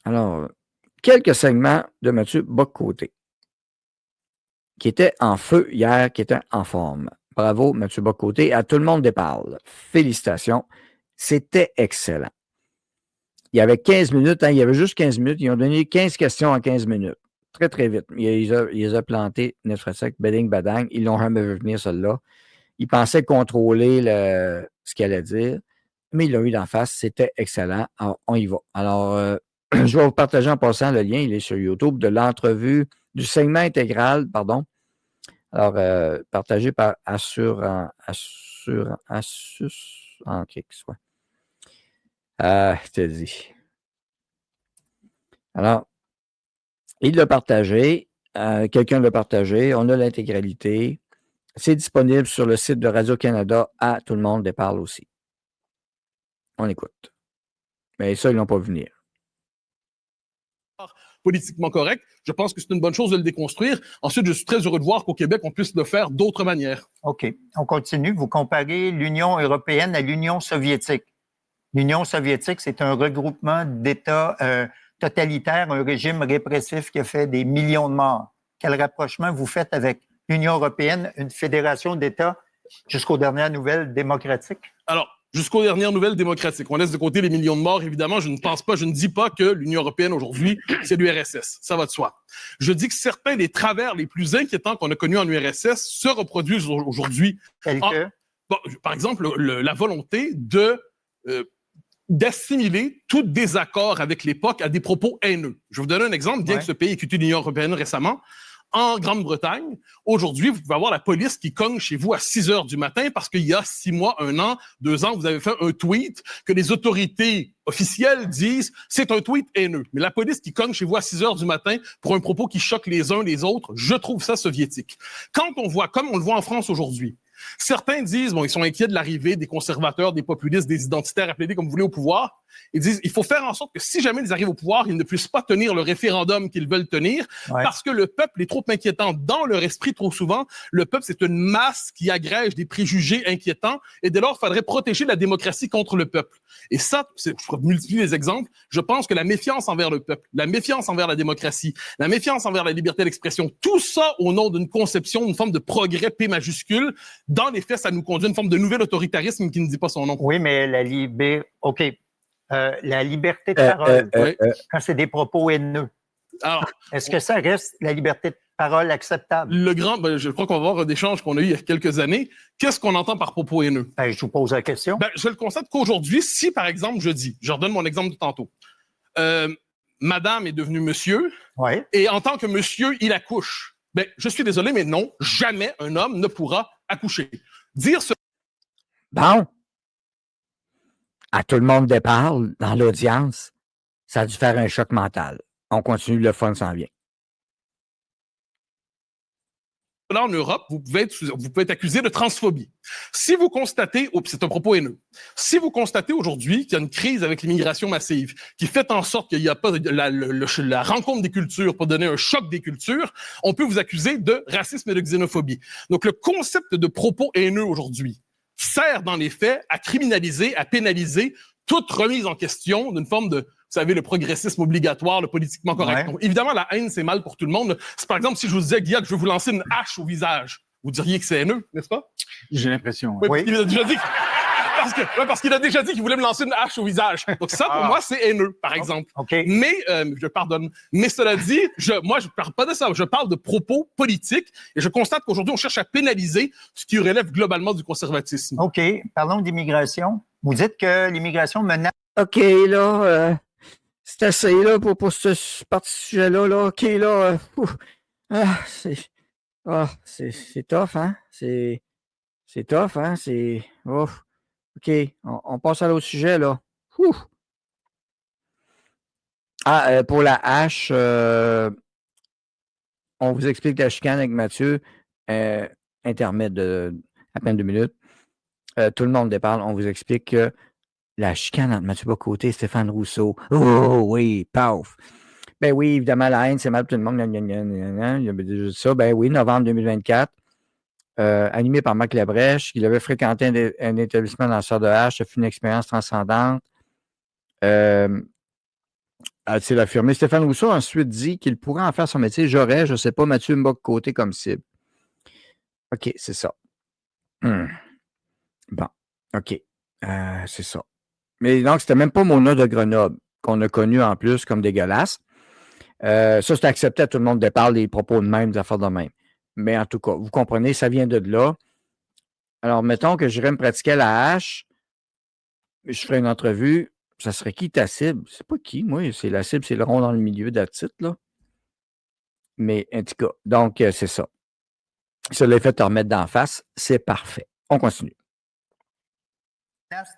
Alors, quelques segments de Mathieu Bock-Côté, qui était en feu hier, qui était en forme. Bravo, Mathieu Bock-Côté. À tout le monde déparle. Félicitations. C'était excellent. Il y avait 15 minutes, hein, il y avait juste 15 minutes. Ils ont donné 15 questions en 15 minutes. Très, très vite. Il les a plantés, net frais sec, beding, badang. Ils l'ont jamais vu venir, celle-là. Ils pensaient contrôler ce qu'il allait dire, mais ils l'ont eu d'en face. C'était excellent. Alors, on y va. Alors, je vais vous partager en passant le lien. Il est sur YouTube de l'entrevue, du segment intégral, pardon. Alors, partagé par Assus, en X, ouais. Je te dis. Alors, il l'a partagé. Quelqu'un l'a partagé. On a l'intégralité. C'est disponible sur le site de Radio-Canada à Tout le monde déparle aussi. On écoute. Mais ça, ils l'ont pas vu venir. Politiquement correct. Je pense que c'est une bonne chose de le déconstruire. Ensuite, je suis très heureux de voir qu'au Québec, on puisse le faire d'autres manières. OK. On continue. Vous comparez l'Union européenne à l'Union soviétique. L'Union soviétique, c'est un regroupement d'États totalitaires, un régime répressif qui a fait des millions de morts. Quel rapprochement vous faites avec l'Union européenne, une fédération d'États jusqu'aux dernières nouvelles démocratiques? Alors, jusqu'aux dernières nouvelles démocratiques. On laisse de côté les millions de morts, évidemment. Je ne dis pas que l'Union européenne aujourd'hui, c'est l'URSS. Ça va de soi. Je dis que certains des travers les plus inquiétants qu'on a connus en URSS se reproduisent aujourd'hui. Par exemple, la volonté d'assimiler tout désaccord avec l'époque à des propos haineux. Je vais vous donner un exemple, bien que ce pays ait quitté l'Union européenne récemment. En Grande-Bretagne, aujourd'hui, vous pouvez avoir la police qui cogne chez vous à 6 heures du matin parce qu'il y a 6 mois, 1 an, 2 ans, vous avez fait un tweet que les autorités officielles disent c'est un tweet haineux. Mais la police qui cogne chez vous à 6 heures du matin pour un propos qui choque les uns les autres, je trouve ça soviétique. Quand on voit, comme on le voit en France aujourd'hui, certains disent, ils sont inquiets de l'arrivée des conservateurs, des populistes, des identitaires, appelez-les comme vous voulez, au pouvoir. Ils disent, il faut faire en sorte que si jamais ils arrivent au pouvoir, ils ne puissent pas tenir le référendum qu'ils veulent tenir parce que le peuple est trop inquiétant. Dans leur esprit, trop souvent, le peuple, c'est une masse qui agrège des préjugés inquiétants et dès lors, il faudrait protéger la démocratie contre le peuple. Et ça, je multiplie les exemples, je pense que la méfiance envers le peuple, la méfiance envers la démocratie, la méfiance envers la liberté d'expression, tout ça au nom d'une conception, d'une forme de progrès P majuscule, dans les faits, ça nous conduit à une forme de nouvel autoritarisme qui ne dit pas son nom. Oui, mais la liberté de parole, quand c'est des propos haineux, alors, est-ce que ça reste la liberté de parole acceptable? Je crois qu'on va voir un échange qu'on a eu il y a quelques années. Qu'est-ce qu'on entend par propos haineux? Je vous pose la question. Je le constate qu'aujourd'hui, si par exemple, je redonne mon exemple de tantôt, madame est devenue monsieur, et en tant que monsieur, il accouche. Je suis désolé, mais non, jamais un homme ne pourra accoucher. Dire ce... Bon. À tout le monde déparle dans l'audience, ça a dû faire un choc mental. On continue, le fun s'en vient. Là, en Europe, vous pouvez être accusé de transphobie. Si vous constatez, c'est un propos haineux, si vous constatez aujourd'hui qu'il y a une crise avec l'immigration massive qui fait en sorte qu'il n'y a pas la rencontre des cultures pour donner un choc des cultures, on peut vous accuser de racisme et de xénophobie. Donc, le concept de propos haineux aujourd'hui sert dans les faits à criminaliser, à pénaliser toute remise en question d'une forme de, vous savez, le progressisme obligatoire, le politiquement correct. Donc, évidemment, la haine, c'est mal pour tout le monde. C'est, par exemple, si je vous disais, Guillaume, que je vais vous lancer une hache au visage, vous diriez que c'est haineux, n'est-ce pas? J'ai l'impression. Oui. Il a déjà dit parce qu'il a déjà dit qu'il voulait me lancer une hache au visage. Donc ça, pour moi, c'est haineux, par exemple. Mais, je pardonne. Mais cela dit, moi, je parle pas de ça. Je parle de propos politiques et je constate qu'aujourd'hui, on cherche à pénaliser ce qui relève globalement du conservatisme. OK. Parlons d'immigration. Vous dites que l'immigration menace... OK, là, c'est assez, là, pour ce sujet-là, là. OK, là, c'est tough, hein? C'est tough, hein? C'est... Ouf. OK, on passe à l'autre sujet, là. Pour la hache, on vous explique la chicane avec Mathieu. Intermède de à peine 2 minutes. Tout le monde déparle. On vous explique que la chicane entre Mathieu Bock-Côté et Stéphane Rousseau. Oh oui, paf! Ben oui, évidemment, la haine, c'est mal pour tout le monde. Il y avait déjà dit ça. Ben oui, novembre 2024. Animé par Marc Labrèche, il avait fréquenté un établissement lanceur de hache. Ça fut une expérience transcendante. a-t-il affirmé. Stéphane Rousseau a ensuite dit qu'il pourrait en faire son métier. J'aurais, je ne sais pas, Mathieu Bock-Côté comme cible. OK, c'est ça. Bon, OK. C'est ça. Mais donc, c'était même pas Mona de Grenoble qu'on a connu en plus comme dégueulasse. Ça, c'est accepté à tout le monde de parler des propos de même, des affaires de même. Mais en tout cas, vous comprenez, ça vient de là. Alors, mettons que j'irais me pratiquer la hache, je ferais une entrevue. Ça serait qui ta cible? C'est pas qui, moi. C'est la cible, c'est le rond dans le milieu de la titre, là. Mais en tout cas, donc, c'est ça. Ça l'a fait te remettre d'en face. C'est parfait. On continue.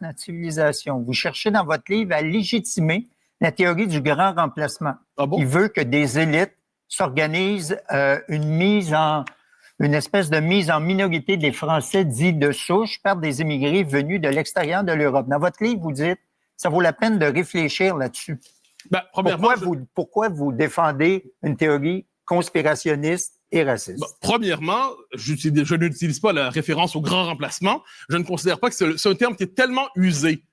Nationalisation. Vous cherchez dans votre livre à légitimer la théorie du grand remplacement. Ah bon? Il veut que des élites s'organisent une espèce de mise en minorité des Français dits de souche par des immigrés venus de l'extérieur de l'Europe. Dans votre livre, vous dites, ça vaut la peine de réfléchir là-dessus. Ben, premièrement, Pourquoi vous défendez une théorie conspirationniste et raciste? Bon, premièrement, je n'utilise pas la référence au grand remplacement. Je ne considère pas que c'est un terme qui est tellement usé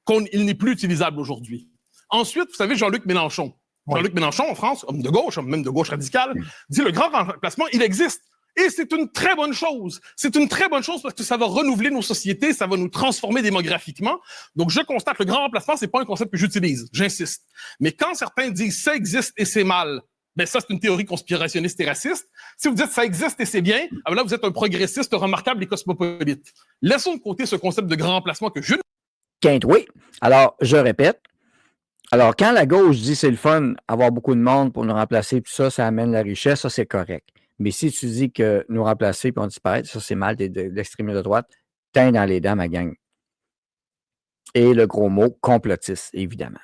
qu'il n'est plus utilisable aujourd'hui. Ensuite, vous savez, Jean-Luc Mélenchon. Oui. Jean-Luc Mélenchon, en France, homme de gauche, même de gauche radicale, dit le grand remplacement, il existe. Et c'est une très bonne chose. C'est une très bonne chose parce que ça va renouveler nos sociétés, ça va nous transformer démographiquement. Donc, je constate que le grand remplacement, c'est pas un concept que j'utilise. J'insiste. Mais quand certains disent ça existe et c'est mal, ben ça, c'est une théorie conspirationniste et raciste. Si vous dites ça existe et c'est bien, alors là, vous êtes un progressiste remarquable et cosmopolite. Laissons de côté ce concept de grand remplacement que je... Oui. Alors, je répète. Alors, quand la gauche dit c'est le fun, avoir beaucoup de monde pour nous remplacer, puis ça amène la richesse, ça, c'est correct. Mais si tu dis que nous remplacer puis on disparaît, ça, c'est mal de l'extrémisme de droite. Teint dans les dents, ma gang. Et le gros mot, complotiste, évidemment.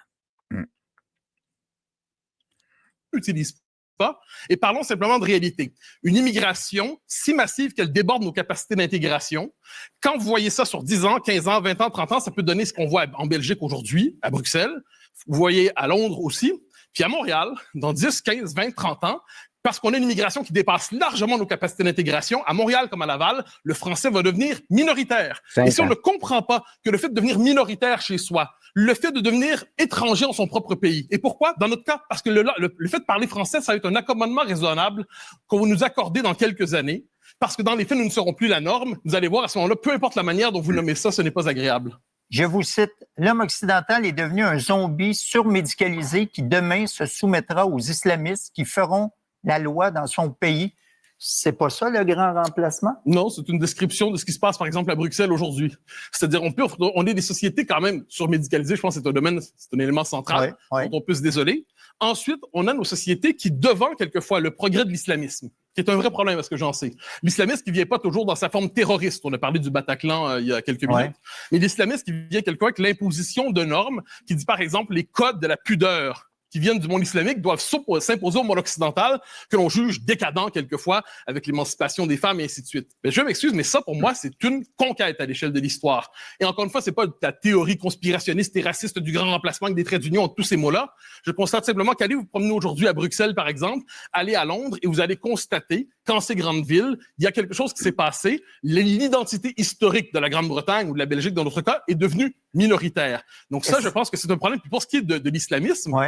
Utilise pas. Et parlons simplement de réalité. Une immigration si massive qu'elle déborde nos capacités d'intégration. Quand vous voyez ça sur 10 ans, 15 ans, 20 ans, 30 ans, ça peut donner ce qu'on voit en Belgique aujourd'hui, à Bruxelles. Vous voyez à Londres aussi. Puis à Montréal, dans 10, 15, 20, 30 ans, parce qu'on a une immigration qui dépasse largement nos capacités d'intégration, à Montréal comme à Laval, le français va devenir minoritaire. Et si on ne comprend pas que le fait de devenir minoritaire chez soi, le fait de devenir étranger en son propre pays, et pourquoi? Dans notre cas, parce que le fait de parler français, ça va être un accommodement raisonnable qu'on va nous accorder dans quelques années, parce que dans les faits, nous ne serons plus la norme. Vous allez voir à ce moment-là, peu importe la manière dont vous nommez ça, ce n'est pas agréable. Je vous cite, l'homme occidental est devenu un zombie surmédicalisé qui demain se soumettra aux islamistes qui feront la loi dans son pays. C'est pas ça le grand remplacement? Non, c'est une description de ce qui se passe, par exemple, à Bruxelles aujourd'hui. C'est-à-dire, on est des sociétés quand même surmédicalisées. Je pense que c'est un domaine, c'est un élément central dont on peut se désoler. Ensuite, on a nos sociétés qui devancent quelquefois le progrès de l'islamisme, qui est un vrai problème, à ce que j'en sais. L'islamisme qui vient pas toujours dans sa forme terroriste. On a parlé du Bataclan il y a quelques minutes. Mais l'islamisme qui vient quelquefois avec l'imposition de normes, qui dit, par exemple, les codes de la pudeur qui viennent du monde islamique doivent s'imposer au monde occidental, que l'on juge décadent quelquefois avec l'émancipation des femmes et ainsi de suite. Mais je m'excuse, mais ça, pour moi, c'est une conquête à l'échelle de l'histoire. Et encore une fois, c'est pas ta théorie conspirationniste et raciste du grand remplacement avec des traits d'union entre tous ces mots-là. Je constate simplement qu'allez vous promener aujourd'hui à Bruxelles, par exemple, allez à Londres et vous allez constater qu'en ces grandes villes, il y a quelque chose qui s'est passé. L'identité historique de la Grande-Bretagne ou de la Belgique, dans notre cas, est devenue minoritaire. Donc ça, je pense que c'est un problème. Puis pour ce qui est de l'islamisme,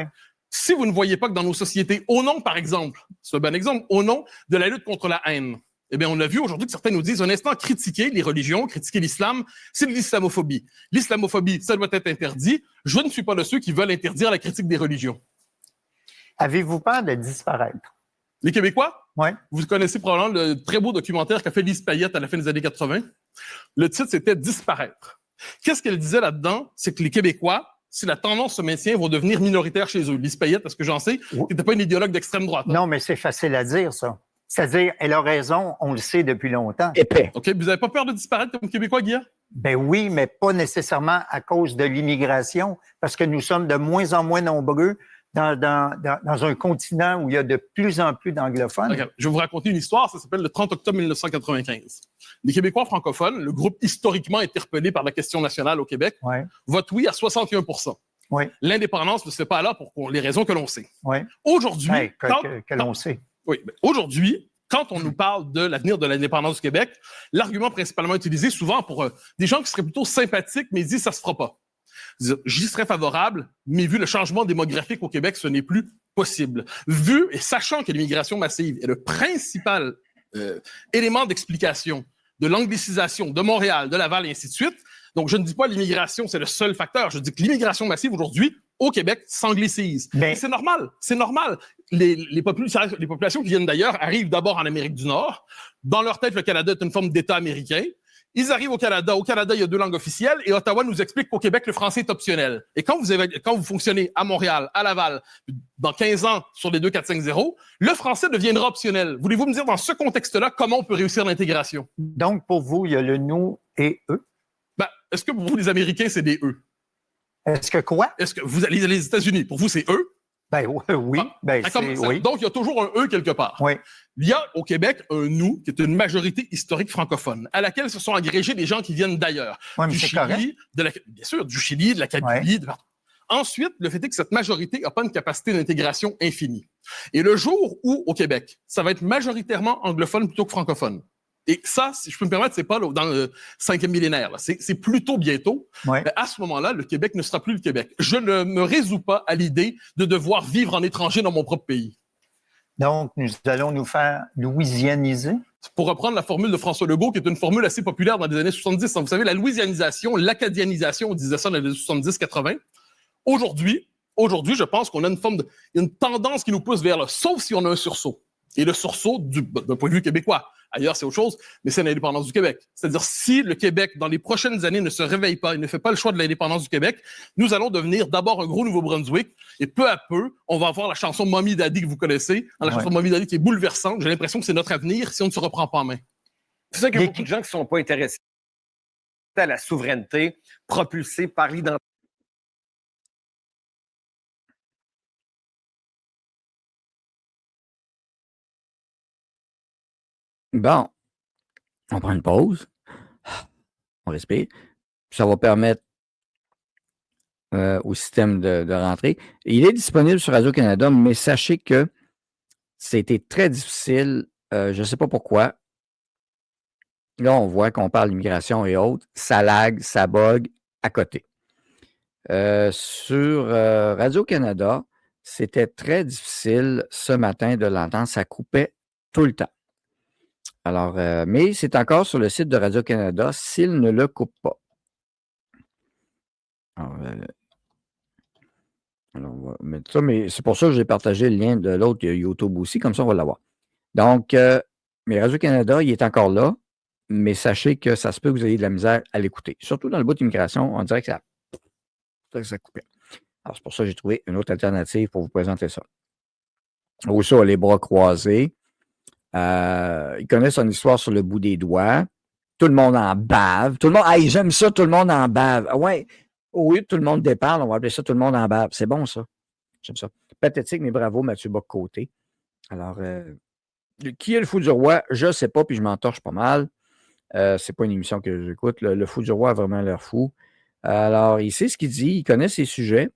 si vous ne voyez pas que dans nos sociétés, au nom, par exemple, c'est un bon exemple, au nom de la lutte contre la haine, eh bien, on a vu aujourd'hui que certains nous disent un instant critiquer les religions, critiquer l'islam, c'est de l'islamophobie. L'islamophobie, ça doit être interdit. Je ne suis pas de ceux qui veulent interdire la critique des religions. Avez-vous peur de disparaître? Les Québécois? Oui. Vous connaissez probablement le très beau documentaire qu'a fait Lise Payette à la fin des années 80. Le titre, c'était « Disparaître ». Qu'est-ce qu'elle disait là-dedans? C'est que les Québécois, si la tendance se maintient, vont devenir minoritaires chez eux. Lise Payette, parce que j'en sais, n'était pas une idéologue d'extrême droite. Non, mais c'est facile à dire, ça. C'est-à-dire, elle a raison, on le sait depuis longtemps. Épais. OK, vous n'avez pas peur de disparaître comme Québécois, Guillaume? Ben oui, mais pas nécessairement à cause de l'immigration, parce que nous sommes de moins en moins nombreux dans un continent où il y a de plus en plus d'anglophones. Okay. Je vais vous raconter une histoire, ça s'appelle le 30 octobre 1995. Les Québécois francophones, le groupe historiquement interpellé par la question nationale au Québec, votent oui à 61%. L'indépendance ne se fait pas là pour les raisons que l'on sait. Aujourd'hui, que l'on sait. Oui, aujourd'hui, quand on nous parle de l'avenir de l'indépendance du Québec, l'argument principalement utilisé souvent pour des gens qui seraient plutôt sympathiques, mais ils disent ça se fera pas. J'y serais favorable, mais vu le changement démographique au Québec, ce n'est plus possible. Vu et sachant que l'immigration massive est le principal élément d'explication de l'anglicisation de Montréal, de Laval et ainsi de suite, donc je ne dis pas l'immigration, c'est le seul facteur. Je dis que l'immigration massive aujourd'hui au Québec s'anglicise. Mais c'est normal, c'est normal. Les populations qui viennent d'ailleurs arrivent d'abord en Amérique du Nord. Dans leur tête, le Canada est une forme d'État américain. Ils arrivent au Canada. Au Canada, il y a 2 langues officielles et Ottawa nous explique qu'au Québec, le français est optionnel. Et quand vous fonctionnez à Montréal, à Laval, dans 15 ans sur les 2, 4, 5, 0, le français deviendra optionnel. Voulez-vous me dire dans ce contexte-là comment on peut réussir l'intégration? Donc, pour vous, il y a le nous et eux. Ben, est-ce que pour vous, les Américains, c'est des eux? Est-ce que quoi? Est-ce que vous allez les États-Unis, pour vous, c'est eux? Ben oui. Oui. Donc, il y a toujours un eux quelque part. Oui. Il y a au Québec un nous qui est une majorité historique francophone, à laquelle se sont agrégés des gens qui viennent d'ailleurs. Oui, mais du c'est Chili, correct. bien sûr, du Chili, de la Kabylie, de partout. Ensuite, le fait est que cette majorité n'a pas une capacité d'intégration infinie. Et le jour où, au Québec, ça va être majoritairement anglophone plutôt que francophone, et ça, si je peux me permettre, c'est pas dans le 5e millénaire. C'est plutôt bientôt. Ouais. Mais à ce moment-là, le Québec ne sera plus le Québec. Je ne me résous pas à l'idée de devoir vivre en étranger dans mon propre pays. Donc, nous allons nous faire louisianiser. Pour reprendre la formule de François Legault, qui est une formule assez populaire dans les années 70. Vous savez, la louisianisation, l'acadianisation, on disait ça dans les années 70-80. Aujourd'hui, je pense qu'on a une tendance qui nous pousse vers là, sauf si on a un sursaut. Et le sursaut, d'un point de vue québécois, ailleurs c'est autre chose, mais c'est l'indépendance du Québec. C'est-à-dire, si le Québec, dans les prochaines années, ne se réveille pas et ne fait pas le choix de l'indépendance du Québec, nous allons devenir d'abord un gros Nouveau-Brunswick, et peu à peu, on va avoir la chanson Mommy Daddy que vous connaissez, la chanson Mommy Daddy qui est bouleversante. J'ai l'impression que c'est notre avenir si on ne se reprend pas en main. C'est ça qu'il y a beaucoup de gens qui ne sont pas intéressés à la souveraineté propulsée par l'identité. Bon, on prend une pause, on respire, ça va permettre au système de rentrer. Il est disponible sur Radio-Canada, mais sachez que c'était très difficile, je ne sais pas pourquoi. Là, on voit qu'on parle d'immigration et autres, ça lag, ça bug à côté. Sur Radio-Canada, c'était très difficile ce matin de l'entendre, ça coupait tout le temps. Alors, mais c'est encore sur le site de Radio-Canada s'il ne le coupe pas. Alors, on va mettre ça, mais c'est pour ça que j'ai partagé le lien de l'autre YouTube aussi, comme ça on va l'avoir. Donc, mais Radio-Canada, il est encore là, mais sachez que ça se peut que vous ayez de la misère à l'écouter. Surtout dans le bout d'immigration, on dirait que ça coupait. Alors, c'est pour ça que j'ai trouvé une autre alternative pour vous présenter ça. Aussi, les bras croisés. Il connaît son histoire sur le bout des doigts. Tout le monde en bave. Tout le monde, hey, j'aime ça, tout le monde en bave. Ouais, oui, tout le monde déparle, on va appeler ça tout le monde en bave. C'est bon, ça. J'aime ça. Pathétique, mais bravo, Mathieu Bock-Côté. Alors, qui est le fou du roi? Je ne sais pas, puis je m'entorche pas mal. C'est pas une émission que j'écoute. Le fou du roi a vraiment l'air fou. Alors, il sait ce qu'il dit, il connaît ses sujets.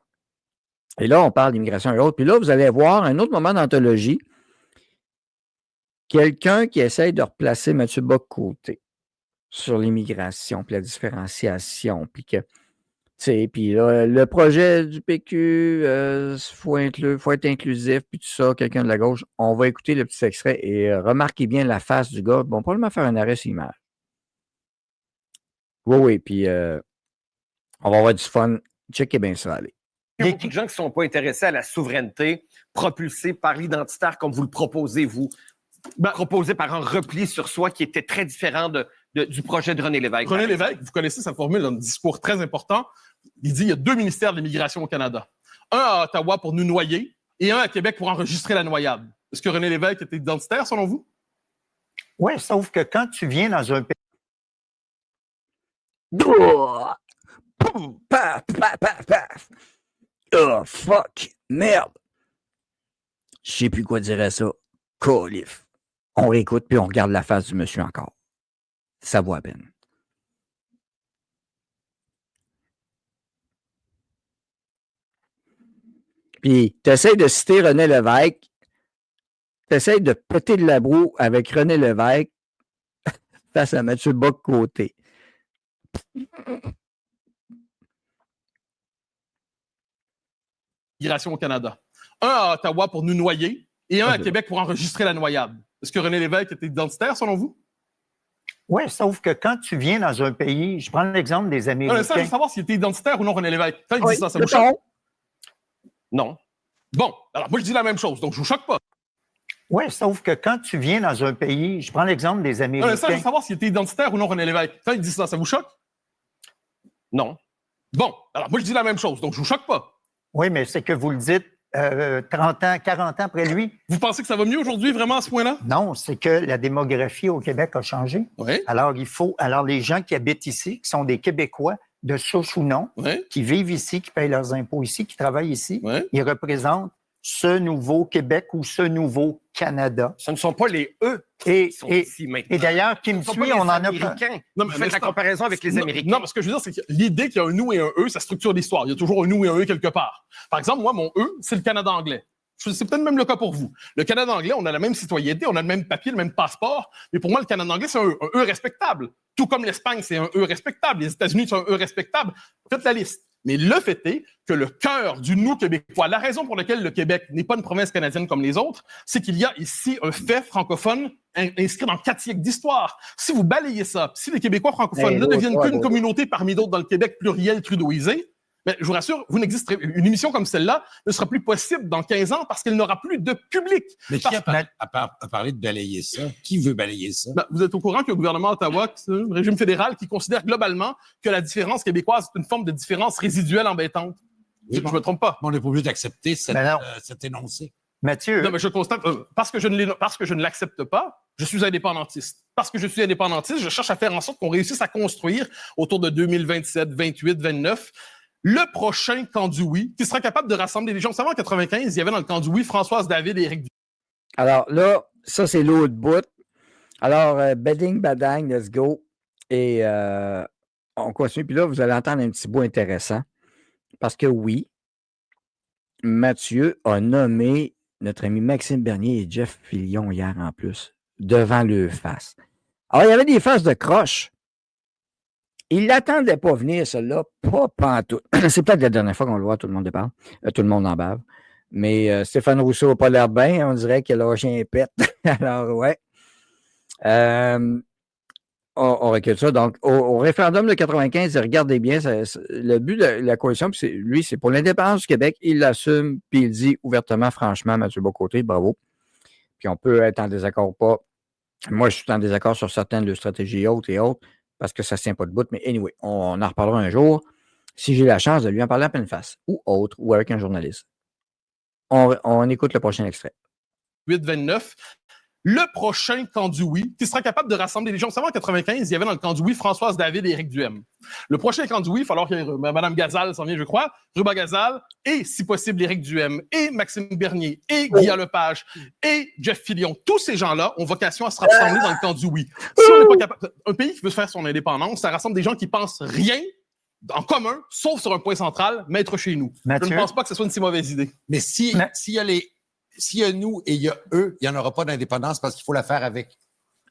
Et là, on parle d'immigration et autres. Puis là, vous allez voir un autre moment d'anthologie. Quelqu'un qui essaye de replacer Mathieu Bock-Côté sur l'immigration, puis la différenciation, puis que, tu sais, puis là, le projet du PQ, faut être inclusif, puis tout ça, quelqu'un de la gauche. On va écouter le petit extrait et remarquez bien la face du gars. Bon, probablement faire un arrêt sur image. Oui, puis on va avoir du fun. Checkez bien ça, allez. Il y a beaucoup de gens qui ne sont pas intéressés à la souveraineté propulsée par l'identitaire comme vous le proposez, vous. Proposé par un repli sur soi qui était très différent du projet de René Lévesque. René Lévesque, vous connaissez sa formule dans un discours très important. Il dit qu'il y a 2 ministères de l'immigration au Canada. Un à Ottawa pour nous noyer et un à Québec pour enregistrer la noyade. Est-ce que René Lévesque était identitaire, selon vous? Oui, sauf que quand tu viens dans un pays... Paf, paf, paf, paf. Oh, fuck, merde. Je sais plus quoi dire à ça. Colif. On réécoute, puis on regarde la face du monsieur encore. Ça vaut à peine. Puis, tu essaies de citer René Lévesque, tu essaies de péter de la broue avec René Lévesque face à Mathieu Bock-Côté. l'immigration au Canada. Un à Ottawa pour nous noyer et un à Québec pour enregistrer la noyade. Est-ce que René Lévesque était identitaire, selon vous? Oui, sauf que quand tu viens dans un pays, je prends l'exemple des Américains. Ça, je veux savoir s'il était identitaire ou non, René Lévesque. Quand il dit ça vous choque? Non. Bon, alors moi, je dis la même chose, donc je vous choque pas. Oui, sauf que quand tu viens dans un pays, je prends l'exemple des Américains. Ça, je veux savoir s'il était identitaire ou non, René Lévesque. Quand il dit ça vous choque? Non. Bon, alors moi, je dis la même chose, donc je vous choque pas. Oui, mais c'est que vous le dites 30 ans, 40 ans après lui. Vous pensez que ça va mieux aujourd'hui, vraiment, à ce point-là? Non, c'est que la démographie au Québec a changé. Oui. Alors, les gens qui habitent ici, qui sont des Québécois, de souche ou non, qui vivent ici, qui payent leurs impôts ici, qui travaillent ici, ils représentent ce nouveau Québec ou ce nouveau Canada. Ce ne sont pas les eux qui sont ici maintenant. Et d'ailleurs, qui me suit, on en a pas. Non, mais faites la comparaison avec les Américains. Non, mais ce que je veux dire, c'est que l'idée qu'il y a un nous et un eux, ça structure l'histoire. Il y a toujours un nous et un eux quelque part. Par exemple, moi, mon eux, c'est le Canada anglais. C'est peut-être même le cas pour vous. Le Canada anglais, on a la même citoyenneté, on a le même papier, le même passeport, mais pour moi, le Canada anglais, c'est un eux respectable. Tout comme l'Espagne, c'est un eux respectable. Les États-Unis, c'est un eux respectable. Faites la liste. Mais le fait est que le cœur du nous québécois, la raison pour laquelle le Québec n'est pas une province canadienne comme les autres, c'est qu'il y a ici un fait francophone inscrit dans 4 siècles d'histoire. Si vous balayez ça, si les Québécois francophones ne deviennent qu'une communauté parmi d'autres dans le Québec pluriel trudeauisé, mais je vous rassure, vous n'existerez. Une émission comme celle-là ne sera plus possible dans 15 ans parce qu'elle n'aura plus de public. Mais qui a parlé de balayer ça? Qui veut balayer ça? Vous êtes au courant qu'il y a un gouvernement à Ottawa, un régime fédéral, qui considère globalement que la différence québécoise est une forme de différence résiduelle embêtante. Oui, je ne me trompe pas. On n'est pas obligé d'accepter cet énoncé. Mathieu. Non, mais je constate, parce que je ne l'accepte pas, je suis indépendantiste. Parce que je suis indépendantiste, je cherche à faire en sorte qu'on réussisse à construire autour de 2027, 28, 29, le prochain camp du oui, qui sera capable de rassembler les gens. Vous savez, en 95, il y avait dans le camp du oui Françoise David et Éric Duhem. Alors là, ça, c'est l'autre bout. Alors, bedding, badang, let's go. Et on continue. Puis là, vous allez entendre un petit bout intéressant. Parce que oui, Mathieu a nommé notre ami Maxime Bernier et Jeff Fillion hier en plus, devant le face. Alors, il y avait des faces de croche. Il l'attendait pas venir, celle-là, pas pantoute. C'est peut-être la dernière fois qu'on le voit, tout le monde déparle. Tout le monde en bave. Mais Stéphane Rousseau n'a pas l'air bien. On dirait qu'il a lâché un pet. Alors, ouais. On recule ça. Donc, au référendum de 95, regardez bien, le but de la coalition, lui, c'est pour l'indépendance du Québec. Il l'assume, puis il dit ouvertement, franchement, Mathieu Bocoté, bravo. Puis on peut être en désaccord ou pas. Moi, je suis en désaccord sur certaines de stratégies hautes et autres, parce que ça ne tient pas de bout. Mais anyway, on en reparlera un jour, si j'ai la chance de lui en parler à pleine face, ou autre, ou avec un journaliste. On écoute le prochain extrait. 8-29. Le prochain camp du oui, qui sera capable de rassembler les gens. Vous savez, en 95, il y avait dans le camp du oui Françoise David et Éric Duhem. Le prochain camp du oui, il va falloir que Mme Gazal s'en vient, je crois, Ruba Gazal, et si possible, Éric Duhem, et Maxime Bernier, et Guy Lepage, et Jeff Fillion. Tous ces gens-là ont vocation à se rassembler dans le camp du oui. Si on n'est pas capable... Un pays qui veut faire son indépendance, ça rassemble des gens qui pensent rien en commun, sauf sur un point central, mettre chez nous. Mathieu? Je ne pense pas que ce soit une si mauvaise idée. Mais s'il y a nous et il y a eux, il n'y en aura pas d'indépendance parce qu'il faut la faire avec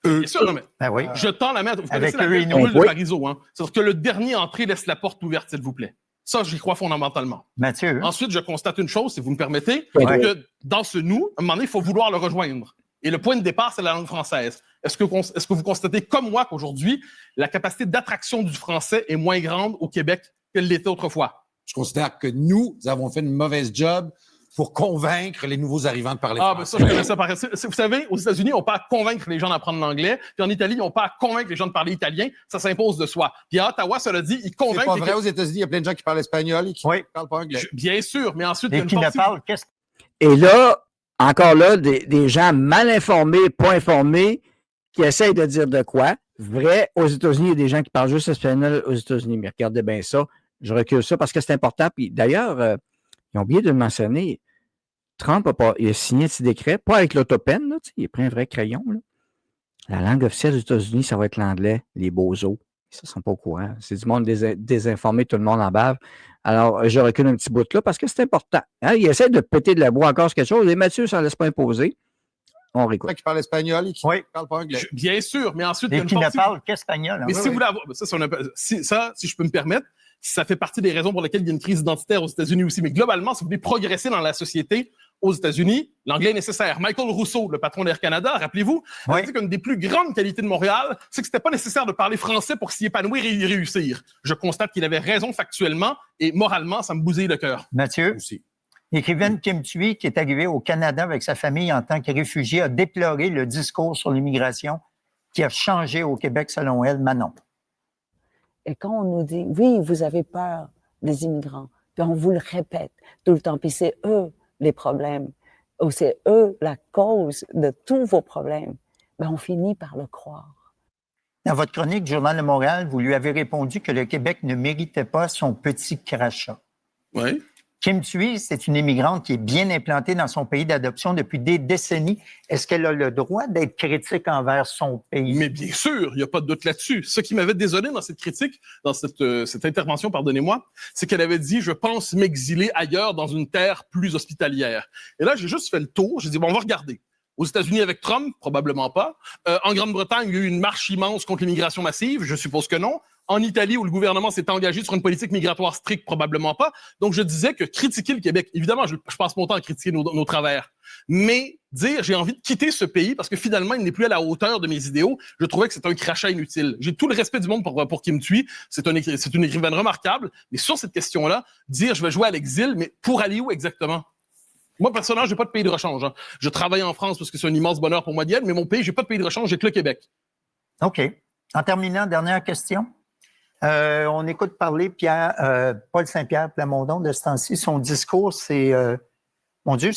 eux. Bien sûr, non, mais oui. je tends la main. Vous avec connaissez la eux et règle nous. de Parizeau, hein? C'est-à-dire que le dernier entré laisse la porte ouverte, s'il vous plaît. Ça, j'y crois fondamentalement. Mathieu. Ensuite, je constate une chose, si vous me permettez, Ouais. que dans ce nous, à un moment donné, il faut vouloir le rejoindre. Et le point de départ, c'est la langue française. Est-ce que vous constatez, comme moi, qu'aujourd'hui, la capacité d'attraction du français est moins grande au Québec qu'elle l'était autrefois? Je considère que nous avons fait une mauvaise job pour convaincre les nouveaux arrivants de parler français. Ça, je connais ça par... Vous savez, aux États-Unis, ils n'ont pas à convaincre les gens d'apprendre l'anglais. Puis en Italie, ils n'ont pas à convaincre les gens de parler italien. Ça s'impose de soi. Puis à Ottawa, cela dit, ils convainquent... C'est pas vrai, aux États-unis, il y a plein de gens qui parlent espagnol et qui ne parlent pas anglais. Bien sûr, mais ensuite... Et qui ne parlent qu'est-ce Et là, encore là, des gens mal informés, pas informés, qui essayent de dire de quoi. Vrai, aux États-Unis, il y a des gens qui parlent juste espagnol aux États-Unis. Mais regardez bien ça. Je recule ça parce que c'est important. Puis d'ailleurs, ils ont oublié de le mentionner. Trump il a signé un petit décret, pas avec l'autopène, là, il a pris un vrai crayon. Là. La langue officielle des États-Unis, ça va être l'anglais, les bozos. Ça, ils ne sont pas au courant. C'est du monde désinformé, tout le monde en bave. Alors, je recule un petit bout là parce que c'est important. Hein? Il essaie de péter de la boue encore sur quelque chose. Et Mathieu, ça ne laisse pas imposer. On réécoute. Qui parlent espagnol et qui ne parlent pas anglais. Bien sûr, mais ensuite... Et qui ne parlent qu'espagnol. Mais si vous voulez avoir... Si je peux me permettre, Ça fait partie des raisons pour lesquelles il y a une crise identitaire aux États-Unis aussi. Mais globalement, si vous voulez progresser dans la société aux États-Unis, l'anglais est nécessaire. Michael Rousseau, le patron d'Air Canada, rappelez-vous, a dit qu'une des plus grandes qualités de Montréal, c'est que c'était pas nécessaire de parler français pour s'y épanouir et y réussir. Je constate qu'il avait raison factuellement et moralement, ça me bousille le cœur. Mathieu, Aussi. l'écrivaine Kim Thuy, qui est arrivée au Canada avec sa famille en tant que réfugiée, a déploré le discours sur l'immigration qui a changé au Québec, selon elle. Manon. Et quand on nous dit, oui, vous avez peur des immigrants, puis on vous le répète tout le temps, puis c'est eux les problèmes, ou c'est eux la cause de tous vos problèmes, ben on finit par le croire. Dans votre chronique du Journal de Montréal, vous lui avez répondu que le Québec ne méritait pas son petit crachat. Oui. Kim Thuy, c'est une immigrante qui est bien implantée dans son pays d'adoption depuis des décennies. Est-ce qu'elle a le droit d'être critique envers son pays? Mais bien sûr, il n'y a pas de doute là-dessus. Ce qui m'avait désolé dans cette critique, dans cette intervention, pardonnez-moi, c'est qu'elle avait dit « Je pense m'exiler ailleurs dans une terre plus hospitalière ». Et là, j'ai juste fait le tour. J'ai dit « Bon, on va regarder ». Aux États-Unis avec Trump, probablement pas. En Grande-Bretagne, il y a eu une marche immense contre l'immigration massive, je suppose que non. En Italie, où le gouvernement s'est engagé sur une politique migratoire stricte, probablement pas. Donc, je disais que critiquer le Québec, évidemment, je passe mon temps à critiquer nos travers, mais dire j'ai envie de quitter ce pays parce que finalement, il n'est plus à la hauteur de mes idéaux, je trouvais que c'est un crachat inutile. J'ai tout le respect du monde pour Kim Thuy, c'est une écrivaine remarquable, mais sur cette question-là, dire je vais jouer à l'exil, mais pour aller où exactement? Moi, personnellement, j'ai pas de pays de rechange. Hein. Je travaille en France parce que c'est un immense bonheur pour moi d'y être, mais mon pays, j'ai pas de pays de rechange, j'ai que le Québec. OK. En terminant, dernière question. On écoute parler Paul Saint-Pierre Plamondon de ce temps-ci. Son discours, c'est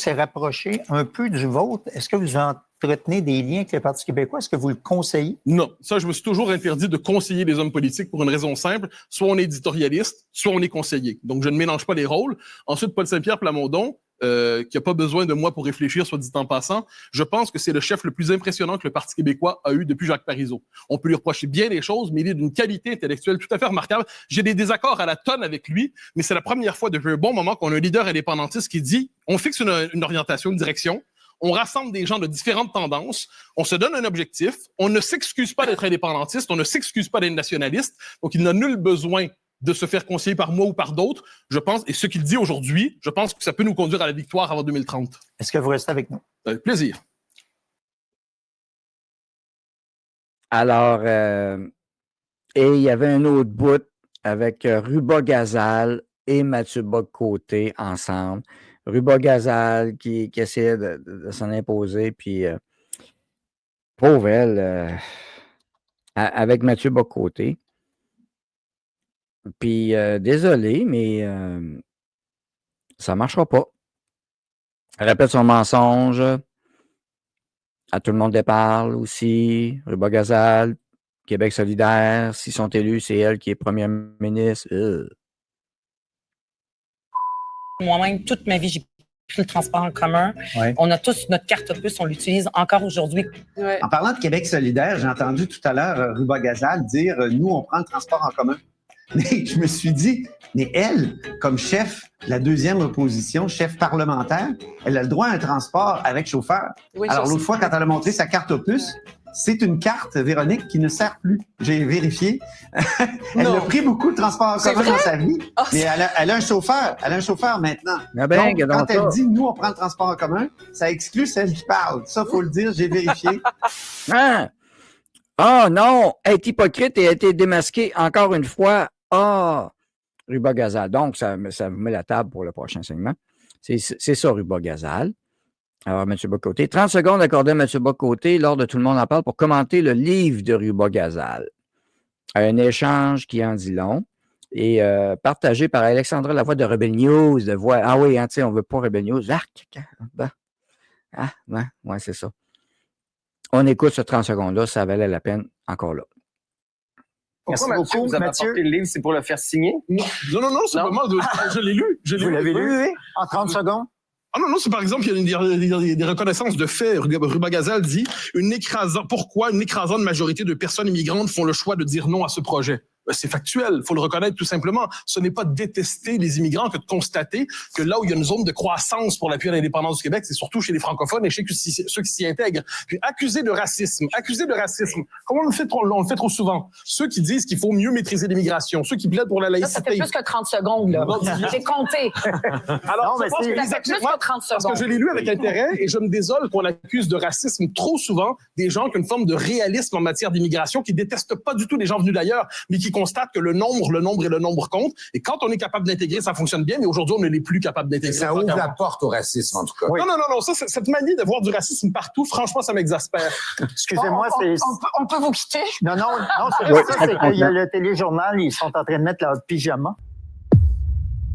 rapproché un peu du vôtre. Est-ce que vous entretenez des liens avec le Parti québécois? Est-ce que vous le conseillez? Non. Ça, je me suis toujours interdit de conseiller les hommes politiques pour une raison simple. Soit on est éditorialiste, soit on est conseiller. Donc, je ne mélange pas les rôles. Ensuite, Paul Saint-Pierre Plamondon, qui n'a pas besoin de moi pour réfléchir, soit dit en passant, je pense que c'est le chef le plus impressionnant que le Parti québécois a eu depuis Jacques Parizeau. On peut lui reprocher bien des choses, mais il est d'une qualité intellectuelle tout à fait remarquable. J'ai des désaccords à la tonne avec lui, mais c'est la première fois depuis un bon moment qu'on a un leader indépendantiste qui dit on fixe une orientation, une direction, on rassemble des gens de différentes tendances, on se donne un objectif, on ne s'excuse pas d'être indépendantiste, on ne s'excuse pas d'être nationaliste, donc il n'a nul besoin de se faire conseiller par moi ou par d'autres, je pense, et ce qu'il dit aujourd'hui, je pense que ça peut nous conduire à la victoire avant 2030. Est-ce que vous restez avec nous? Avec plaisir. Alors, et il y avait un autre bout avec Ruba Gazal et Mathieu Bock-Côté ensemble. Ruba Gazal qui essayait de s'en imposer, puis pauvre elle, avec Mathieu Bock-Côté. Puis, désolé, mais ça ne marchera pas. Elle répète son mensonge. À tout le monde elle parle aussi. Ruba Gazal, Québec solidaire. S'ils sont élus, c'est elle qui est première ministre. Moi-même, toute ma vie, j'ai pris le transport en commun. Ouais. On a tous notre carte puce, on l'utilise encore aujourd'hui. En parlant de Québec solidaire, j'ai entendu tout à l'heure Ruba Gazal dire « Nous, on prend le transport en commun ». Mais je me suis dit, mais elle, comme chef de la deuxième opposition, chef parlementaire, elle a le droit à un transport avec chauffeur. Oui, alors, l'autre fois, quand elle a montré sa carte opus, c'est une carte, Véronique, qui ne sert plus. J'ai vérifié. Elle a pris beaucoup de transport en commun dans sa vie, mais elle a un chauffeur. Elle a un chauffeur maintenant. Ah ben, donc, quand elle dit « Nous, on prend le transport en commun », ça exclut celle qui parle. Ça, il faut le dire, j'ai vérifié. Hein? Ah non, elle est hypocrite et a été démasquée encore une fois. Ah, Ruba Gazal. Donc, ça vous met la table pour le prochain segment. C'est ça, Ruba Gazal. Alors, M. Bock-Côté. 30 secondes accordées à M. Bock-Côté lors de Tout le monde en parle pour commenter le livre de Ruba Gazal. Un échange qui en dit long et partagé par Alexandra Lavoie de Rebel News. De voix. Ah oui, hein, on ne veut pas Rebel News. Ouais, c'est ça. On écoute ce 30 secondes-là, ça valait la peine encore là. Merci Pourquoi, Mathieu, beaucoup, vous avez Mathieu. apporté le livre, c'est pour le faire signer? Non, c'est Non. vraiment... Je l'ai lu. Vous l'avez lu, oui? En 30 secondes? Ah non, c'est par exemple, il y a des reconnaissances de faits. Ruba Gazal dit pourquoi une écrasante majorité de personnes immigrantes font le choix de dire non à ce projet. C'est factuel, il faut le reconnaître tout simplement. Ce n'est pas détester les immigrants que de constater que là où il y a une zone de croissance pour l'appui à l'indépendance du Québec, c'est surtout chez les francophones et chez ceux qui s'y intègrent. Puis accuser de racisme, comment on le fait trop souvent? Ceux qui disent qu'il faut mieux maîtriser l'immigration, ceux qui plaident pour la laïcité. Ça fait plus que 30 secondes, là. J'ai compté. Alors, Non, je pense que ça fait plus que 30 secondes. parce que je l'ai lu avec intérêt et je me désole qu'on accuse de racisme trop souvent des gens qui ont une forme de réalisme en matière d'immigration, qui détestent pas du tout les gens venus d'ailleurs, mais qui constatent que le nombre compte. Et quand on est capable d'intégrer, ça fonctionne bien, mais aujourd'hui, on ne l'est plus capable d'intégrer. Ça ouvre la porte au racisme, en tout cas. Oui. Non. Cette manie de voir du racisme partout, franchement, ça m'exaspère. Excusez-moi, c'est... On peut vous quitter? Non, c'est Oui, pas ça, c'est qu'il y a le téléjournal, ils sont en train de mettre leur pyjama.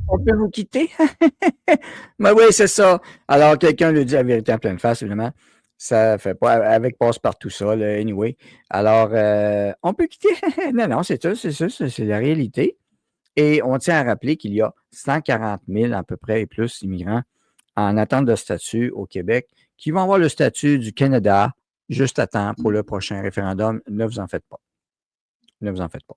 On peut vous quitter? Mais oui, c'est ça. Alors, quelqu'un lui dit la vérité en pleine face, évidemment. Ça fait pas avec passe-partout ça, là, anyway. Alors, on peut quitter? Non, c'est ça, c'est la réalité. Et on tient à rappeler qu'il y a 140 000 à peu près et plus immigrants en attente de statut au Québec qui vont avoir le statut du Canada juste à temps pour le prochain référendum. Ne vous en faites pas. Ne vous en faites pas.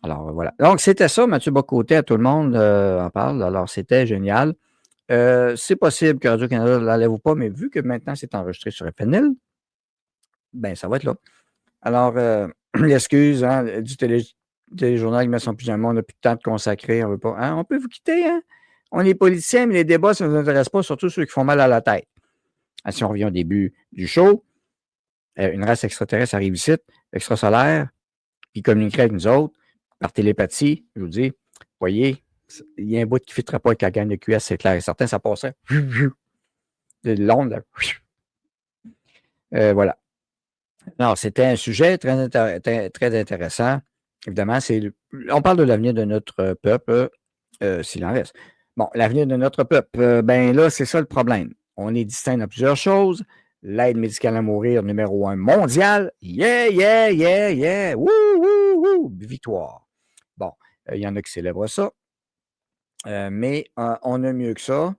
Alors, voilà. Donc, c'était ça. Mathieu Bock-Côté, à tout le monde en parle. Alors, c'était génial. C'est possible que Radio-Canada ne l'enlève ou pas, mais vu que maintenant c'est enregistré sur FNL, ben ça va être là. Alors, l'excuse du téléjournal qui met son pyjama, on n'a plus de temps de consacrer, on veut pas. Hein, on peut vous quitter, hein? On est politiciens, mais les débats, ça ne nous intéresse pas, surtout ceux qui font mal à la tête. Si on revient au début du show, une race extraterrestre arrive ici, extrasolaire, qui communiquerait avec nous autres par télépathie, je vous dis, voyez, il y a un bout qui ne fitterait pas avec la gamme de QS, c'est clair et certain, ça passerait. L'onde, voilà. Alors, c'était un sujet très intéressant. Évidemment, on parle de l'avenir de notre peuple, s'il en reste. Bon, l'avenir de notre peuple, ben là, c'est ça le problème. On est distinct de plusieurs choses. L'aide médicale à mourir, numéro 1 mondial. Yeah! Wouh! Victoire. Bon, il y en a qui célèbrent ça. Mais on a mieux que ça.